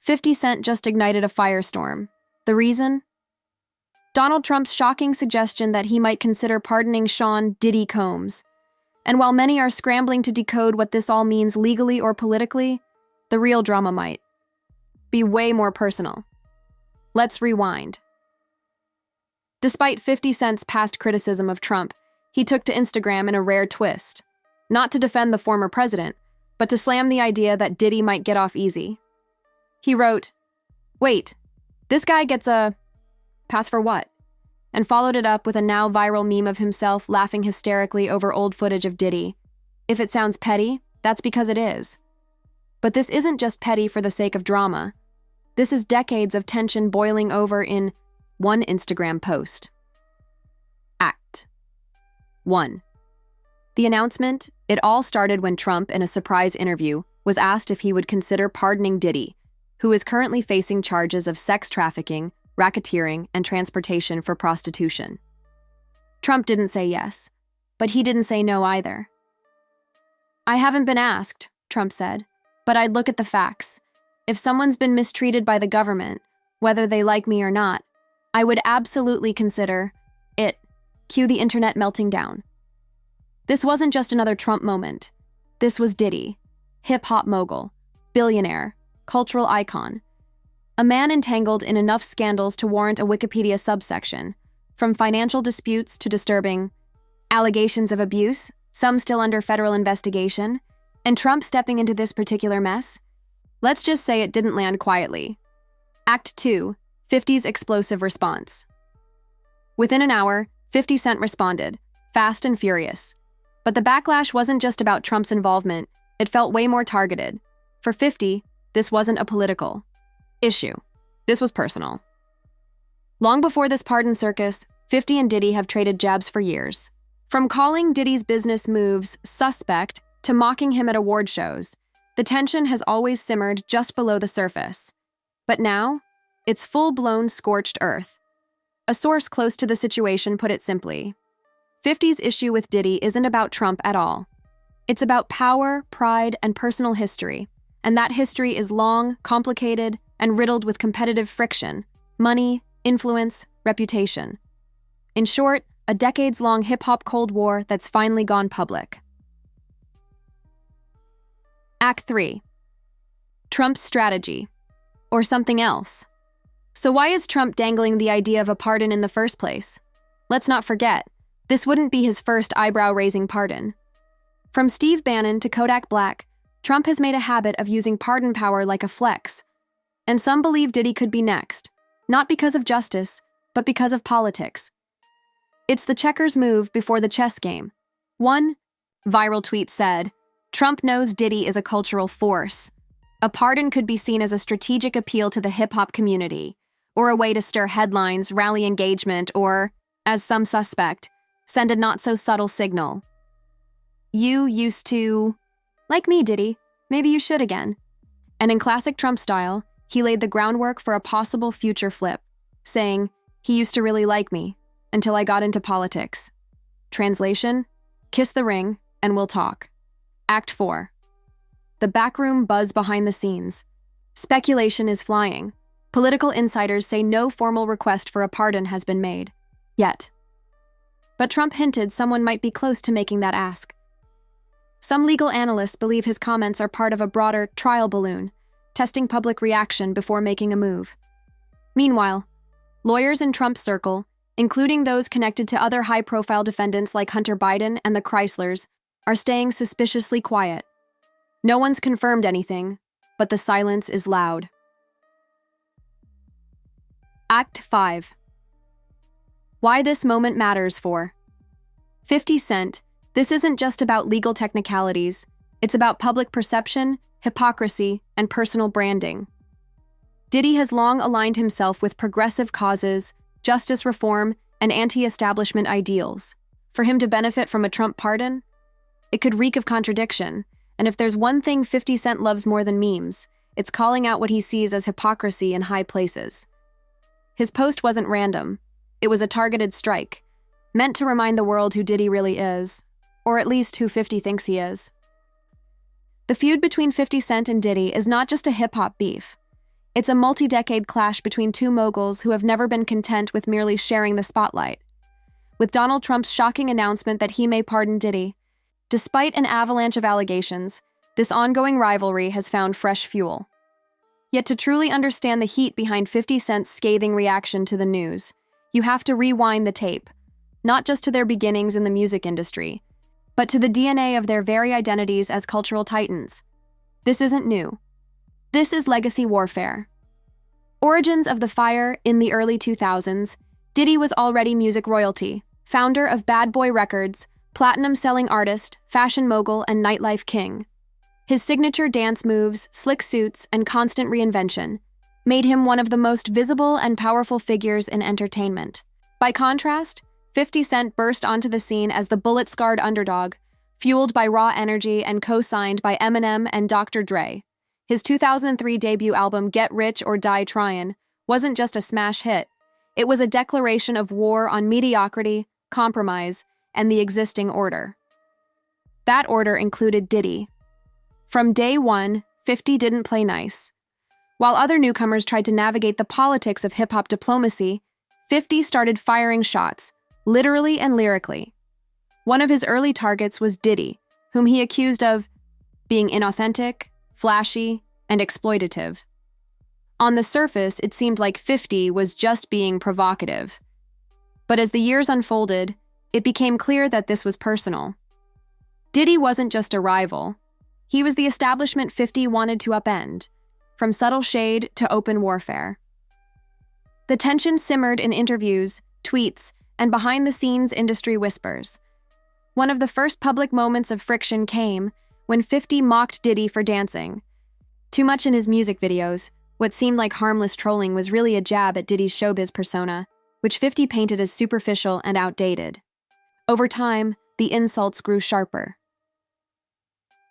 50 Cent just ignited a firestorm. The reason? Donald Trump's shocking suggestion that he might consider pardoning Sean Diddy Combs. And while many are scrambling to decode what this all means legally or politically, the real drama might be way more personal. Let's rewind. Despite 50 Cent's past criticism of Trump, he took to Instagram in a rare twist. Not to defend the former president, but to slam the idea that Diddy might get off easy. He wrote, "Wait, this guy gets a pass for what?" And followed it up with a now viral meme of himself laughing hysterically over old footage of Diddy. If it sounds petty, that's because it is. But this isn't just petty for the sake of drama. This is decades of tension boiling over in one Instagram post. Act 1. The announcement, it all started when Trump, in a surprise interview, was asked if he would consider pardoning Diddy, who is currently facing charges of sex trafficking, racketeering, and transportation for prostitution. Trump didn't say yes, but he didn't say no either. "I haven't been asked," Trump said, "but I'd look at the facts. If someone's been mistreated by the government, whether they like me or not, I would absolutely consider it." Cue the internet melting down. This wasn't just another Trump moment. This was Diddy, hip-hop mogul, billionaire, cultural icon, a man entangled in enough scandals to warrant a Wikipedia subsection, from financial disputes to disturbing allegations of abuse, some still under federal investigation, and Trump stepping into this particular mess. Let's just say it didn't land quietly. Act 2, 50's explosive response. Within an hour, 50 Cent responded, fast and furious. But the backlash wasn't just about Trump's involvement, it felt way more targeted. For 50, this wasn't a political issue. This was personal. Long before this pardon circus, 50 and Diddy have traded jabs for years. From calling Diddy's business moves suspect to mocking him at award shows, the tension has always simmered just below the surface. But now, it's full-blown scorched earth. A source close to the situation put it simply. 50's issue with Diddy isn't about Trump at all. It's about power, pride, and personal history. And that history is long, complicated, and riddled with competitive friction, money, influence, reputation. In short, a decades-long hip-hop Cold War that's finally gone public. Act 3. Trump's strategy. Or something else. So why is Trump dangling the idea of a pardon in the first place? Let's not forget, this wouldn't be his first eyebrow-raising pardon. From Steve Bannon to Kodak Black, Trump has made a habit of using pardon power like a flex. And some believe Diddy could be next, not because of justice, but because of politics. It's the checkers move before the chess game. One viral tweet said, "Trump knows Diddy is a cultural force. A pardon could be seen as a strategic appeal to the hip-hop community, or a way to stir headlines, rally engagement, or, as some suspect, send a not-so-subtle signal. You used to like me, Diddy. Maybe you should again." And in classic Trump style, he laid the groundwork for a possible future flip, saying, "He used to really like me, until I got into politics." Translation, kiss the ring, and we'll talk. Act 4. The backroom buzz behind the scenes. Speculation is flying. Political insiders say no formal request for a pardon has been made. Yet. But Trump hinted someone might be close to making that ask. Some legal analysts believe his comments are part of a broader trial balloon, testing public reaction before making a move. Meanwhile, lawyers in Trump's circle, including those connected to other high-profile defendants like Hunter Biden and the Chryslers, are staying suspiciously quiet. No one's confirmed anything, but the silence is loud. Act 5. Why this moment matters for 50 Cent. This isn't just about legal technicalities. It's about public perception, hypocrisy, and personal branding. Diddy has long aligned himself with progressive causes, justice reform, and anti-establishment ideals. For him to benefit from a Trump pardon? It could reek of contradiction, and if there's one thing 50 Cent loves more than memes, it's calling out what he sees as hypocrisy in high places. His post wasn't random. It was a targeted strike, meant to remind the world who Diddy really is, or at least who 50 thinks he is. The feud between 50 Cent and Diddy is not just a hip-hop beef. It's a multi-decade clash between two moguls who have never been content with merely sharing the spotlight. With Donald Trump's shocking announcement that he may pardon Diddy, despite an avalanche of allegations, this ongoing rivalry has found fresh fuel. Yet to truly understand the heat behind 50 Cent's scathing reaction to the news, you have to rewind the tape, not just to their beginnings in the music industry, but to the DNA of their very identities as cultural titans. This isn't new. This is legacy warfare. Origins of the fire in the early 2000s, Diddy was already music royalty, founder of Bad Boy Records, platinum-selling artist, fashion mogul, and nightlife king. His signature dance moves, slick suits, and constant reinvention made him one of the most visible and powerful figures in entertainment. By contrast, 50 Cent burst onto the scene as the bullet-scarred underdog, fueled by raw energy and co-signed by Eminem and Dr. Dre. His 2003 debut album Get Rich or Die Tryin' wasn't just a smash hit. It was a declaration of war on mediocrity, compromise, and the existing order. That order included Diddy. From day one, 50 didn't play nice. While other newcomers tried to navigate the politics of hip-hop diplomacy, 50 started firing shots, literally and lyrically. One of his early targets was Diddy, whom he accused of being inauthentic, flashy, and exploitative. On the surface, it seemed like 50 was just being provocative. But as the years unfolded, it became clear that this was personal. Diddy wasn't just a rival. He was the establishment 50 wanted to upend, from subtle shade to open warfare. The tension simmered in interviews, tweets, and behind-the-scenes industry whispers. One of the first public moments of friction came when 50 mocked Diddy for dancing. Too much in his music videos, what seemed like harmless trolling was really a jab at Diddy's showbiz persona, which 50 painted as superficial and outdated. Over time, the insults grew sharper.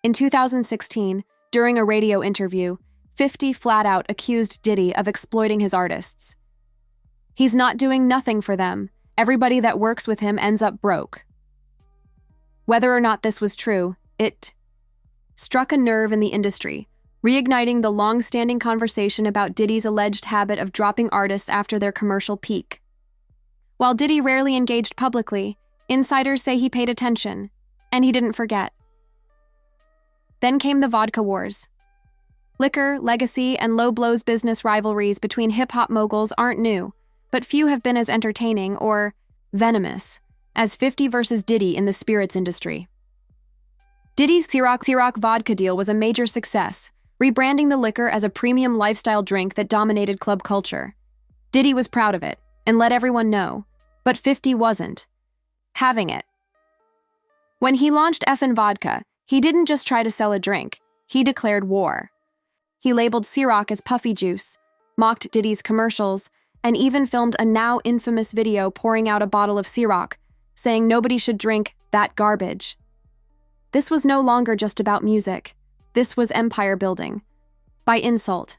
In 2016, during a radio interview, 50 flat out accused Diddy of exploiting his artists. He's not doing nothing for them. Everybody that works with him ends up broke. Whether or not this was true, it struck a nerve in the industry, reigniting the long-standing conversation about Diddy's alleged habit of dropping artists after their commercial peak. While Diddy rarely engaged publicly, insiders say he paid attention, and he didn't forget. Then came the vodka wars. Liquor, legacy, and low-blows business rivalries between hip-hop moguls aren't new, but few have been as entertaining or venomous as 50 versus Diddy in the spirits industry. Diddy's Ciroc vodka deal was a major success, rebranding the liquor as a premium lifestyle drink that dominated club culture. Diddy was proud of it and let everyone know, but 50 wasn't having it. When he launched Effin' Vodka, he didn't just try to sell a drink, he declared war. He labeled Ciroc as puffy juice, mocked Diddy's commercials, and even filmed a now infamous video pouring out a bottle of Ciroc, saying nobody should drink that garbage. This was no longer just about music. This was empire building. By insult.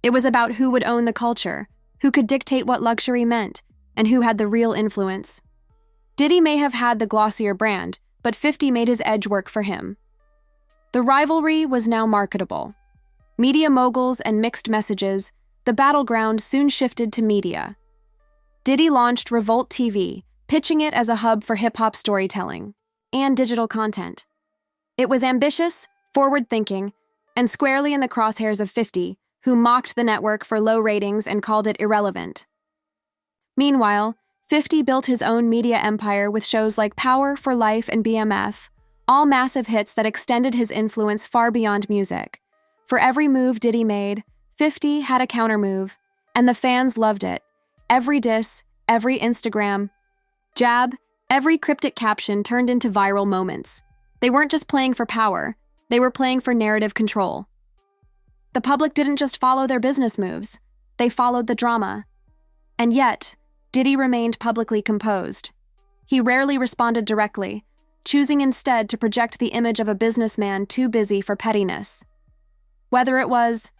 It was about who would own the culture, who could dictate what luxury meant, and who had the real influence. Diddy may have had the glossier brand, but 50 made his edge work for him. The rivalry was now marketable. Media moguls and mixed messages, the battleground soon shifted to media. Diddy launched Revolt TV, pitching it as a hub for hip-hop storytelling and digital content. It was ambitious, forward-thinking, and squarely in the crosshairs of 50, who mocked the network for low ratings and called it irrelevant. Meanwhile, 50 built his own media empire with shows like Power, For Life, and BMF, all massive hits that extended his influence far beyond music. For every move Diddy made, 50 had a countermove, and the fans loved it. Every diss, every Instagram jab, every cryptic caption turned into viral moments. They weren't just playing for power, they were playing for narrative control. The public didn't just follow their business moves, they followed the drama. And yet, Diddy remained publicly composed. He rarely responded directly, choosing instead to project the image of a businessman too busy for pettiness. Whether it was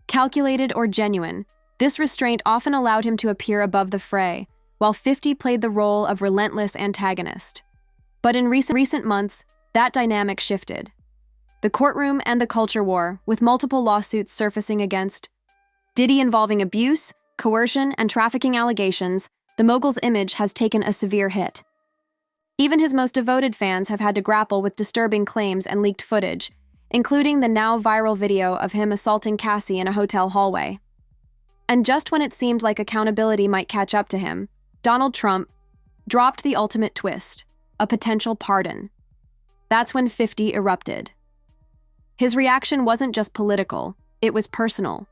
calculated or genuine, this restraint often allowed him to appear above the fray, while 50 played the role of relentless antagonist. But in recent months, that dynamic shifted. The courtroom and the culture war, with multiple lawsuits surfacing against Diddy involving abuse, coercion, and trafficking allegations, the mogul's image has taken a severe hit. Even his most devoted fans have had to grapple with disturbing claims and leaked footage, including the now viral video of him assaulting Cassie in a hotel hallway. And just when it seemed like accountability might catch up to him, Donald Trump dropped the ultimate twist, a potential pardon. That's when 50 erupted. His reaction wasn't just political, it was personal.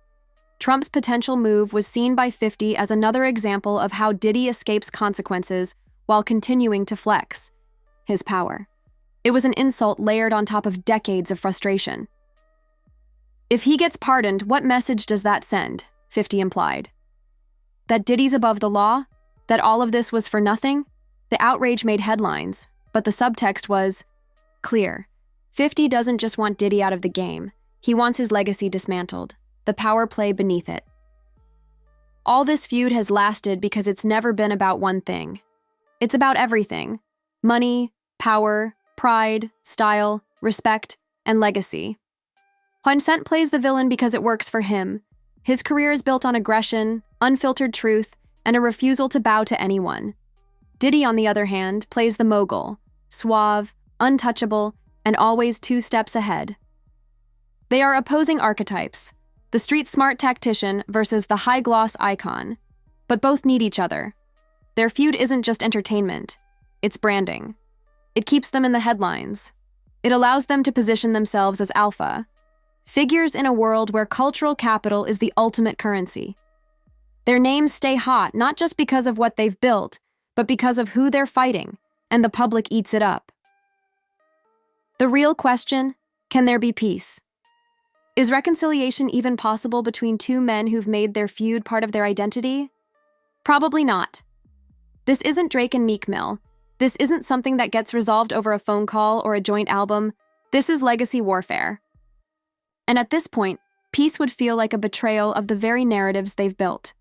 Trump's potential move was seen by 50 as another example of how Diddy escapes consequences while continuing to flex his power. It was an insult layered on top of decades of frustration. If he gets pardoned, what message does that send? 50 implied. That Diddy's above the law? That all of this was for nothing? The outrage made headlines, but the subtext was clear. 50 doesn't just want Diddy out of the game. He wants his legacy dismantled, the power play beneath it. All this feud has lasted because it's never been about one thing. It's about everything: money, power, pride, style, respect, and legacy. When Cent plays the villain because it works for him, his career is built on aggression, unfiltered truth, and a refusal to bow to anyone. Diddy, on the other hand, plays the mogul, suave, untouchable, and always 2 steps ahead. They are opposing archetypes, the street-smart tactician versus the high-gloss icon, but both need each other. Their feud isn't just entertainment, it's branding. It keeps them in the headlines. It allows them to position themselves as alpha, figures in a world where cultural capital is the ultimate currency. Their names stay hot not just because of what they've built, but because of who they're fighting, and the public eats it up. The real question: can there be peace? Is reconciliation even possible between 2 men who've made their feud part of their identity? Probably not. This isn't Drake and Meek Mill. This isn't something that gets resolved over a phone call or a joint album. This is legacy warfare. And at this point, peace would feel like a betrayal of the very narratives they've built.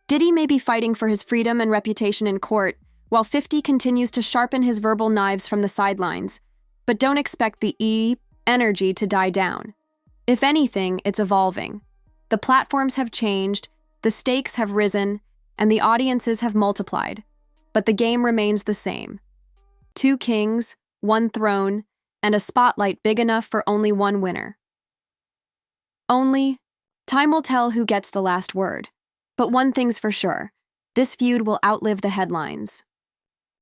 Diddy may be fighting for his freedom and reputation in court, while 50 continues to sharpen his verbal knives from the sidelines. But don't expect the energy to die down. If anything, it's evolving. The platforms have changed, the stakes have risen, and the audiences have multiplied. But the game remains the same. 2 kings, 1 throne, and a spotlight big enough for only one winner. Only, time will tell who gets the last word. But one thing's for sure: this feud will outlive the headlines.